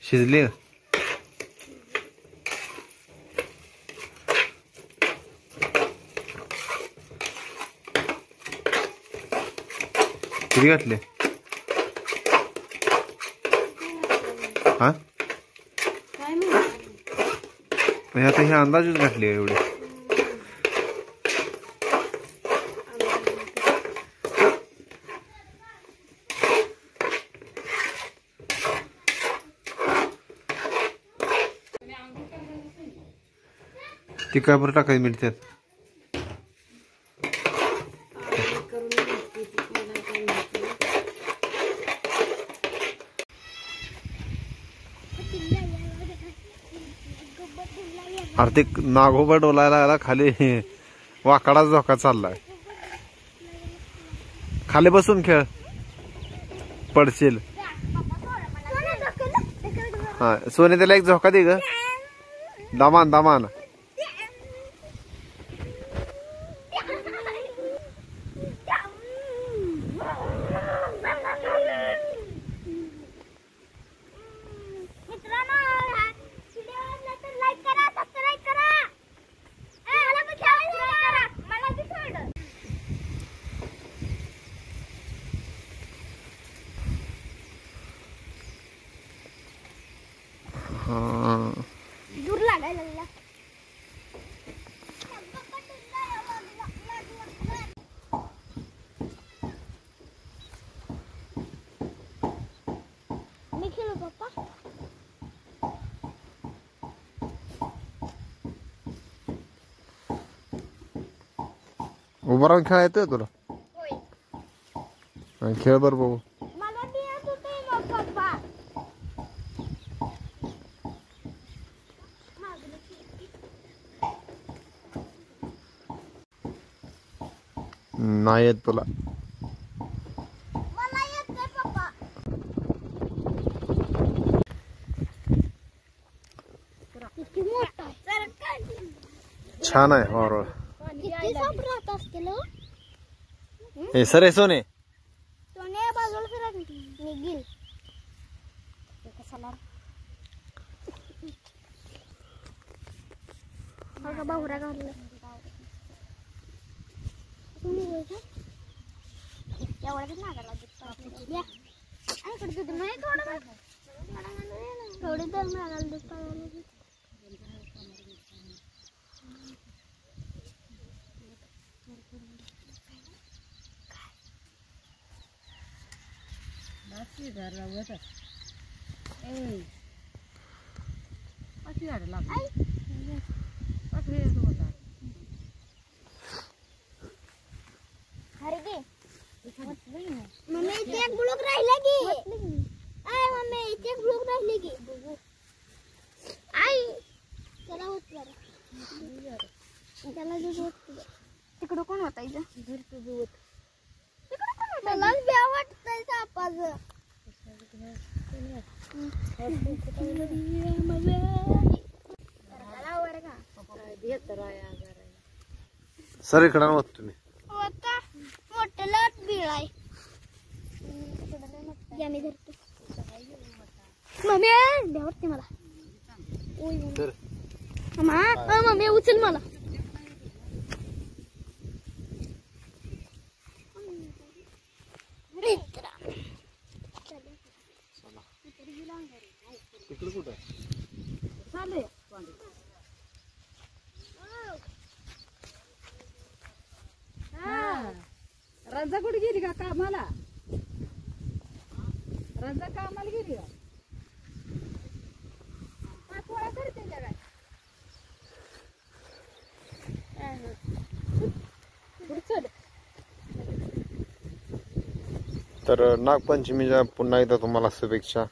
शिजली किती घातले हा आता हे अंदाजच घातले एवढे ती काय बरं टाकायची मिळतात अरे ते नागोबा डोलायला लागला खाली वाकडाच धोका चाललाय खाली बसून खेळ पडशील हा सोने त्याला एक झोका दे ग दामान दामान दूर लागायला लागला मी खेळू पप्पा उभा राहून खेळा येतोय तुला खेळ बर बघू मला ते येत होते मग पप्पा नाही येत तुला मला येते पप्पा किती मोठा छान आहे और किती साप राहत असतील हे सर आहे सोने सोने बाजूला फिरत निघील कशाला बाहुरा घालला एवढ्याच नागाला इकडे नाही थोडी तर नागाला दूध पाहायला मम्मी इथे एक ब्लॉक राहिला की आय मम्मी इथे एक ब्लॉक राहिले की आई चला होत त्याला जो तिकडं कोण होता इथं तिकडं कोण होता मला भ्या वाटतंय सापाचं सर इकडे नव्हत तुम्ही मोठ्याला बिळ आहे मी धरतो मम्मी द्यावरती मला मम्मी उचल मला रंजा कुठे गेली का कामाला रंजा कामाला गेली का पोळा करते काय तर नागपंचमीच्या पुन्हा एकदा तुम्हाला शुभेच्छा